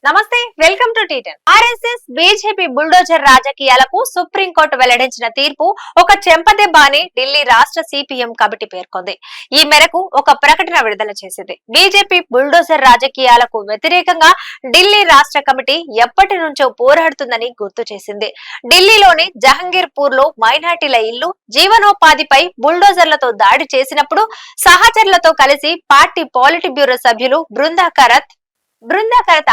నమస్తే, welcome to టీటన్. RSS BJP bulldozer రాజకీయాలకు supreme court వెల్లడించిన తీర్పు ఒక చెంపదెబ్బ అని ఢిల్లీ రాష్ట్ర సిపిఎం కమిటీ పేర్కొంది. ఈ మేరకు ఒక ప్రకటన విడుదల చేసింది. బీజేపీ బుల్డోజర్ రాజకీయాలకు వ్యతిరేకంగా ఢిల్లీ రాష్ట్ర కమిటీ ఎప్పటి నుంచో పోరాడుతుందని గుర్తు చేసింది. ఢిల్లీలోని జహంగీర్ పూర్ లో మైనార్టీల ఇల్లు, జీవనోపాధిపై బుల్డోజర్లతో దాడి చేసినప్పుడు సహచరులతో కలిసి పార్టీ పాలిట్ బ్యూరో సభ్యులు బృందా కరత్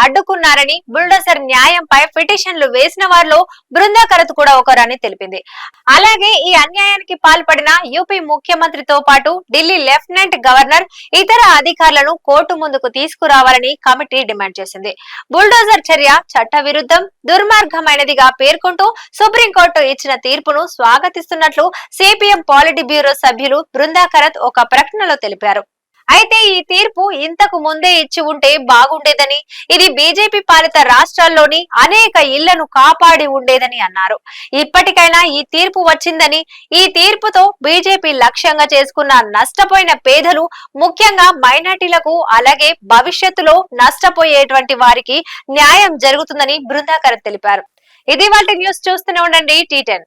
అడ్డుకున్నారని, బుల్డోజర్ న్యాయంపై పిటిషన్లు వేసిన వారిలో బృందా కరత్ కూడా ఒకరని తెలిపింది. అలాగే ఈ అన్యాయానికి పాల్పడిన యూపీ ముఖ్యమంత్రితో పాటు ఢిల్లీ లెఫ్టినెంట్ గవర్నర్, ఇతర అధికారులను కోర్టు ముందుకు తీసుకురావాలని కమిటీ డిమాండ్ చేసింది. బుల్డోజర్ చర్య చట్టవిరుద్ధం, దుర్మార్గమైనదిగా పేర్కొంటూ సుప్రీంకోర్టు ఇచ్చిన తీర్పును స్వాగతిస్తున్నట్లు సిపిఎం పాలిట్ బ్యూరో సభ్యులు బృందా కరత్ ఒక ప్రకటనలో తెలిపారు. అయితే ఈ తీర్పు ఇంతకు ముందే ఇచ్చి ఉంటే బాగుండేదని, ఇది బీజేపీ పాలిత రాష్ట్రాల్లోని అనేక ఇళ్లను కాపాడి ఉండేదని అన్నారు. ఇప్పటికైనా ఈ తీర్పు వచ్చిందని, ఈ తీర్పుతో బీజేపీ లక్ష్యంగా చేసుకున్న నష్టపోయిన పేదలు, ముఖ్యంగా మైనార్టీలకు, అలాగే భవిష్యత్తులో నష్టపోయేటువంటి వారికి న్యాయం జరుగుతుందని బృందా కరత్ తెలిపారు. ఇది వాటి న్యూస్. చూస్తూనే ఉండండి టీటెన్.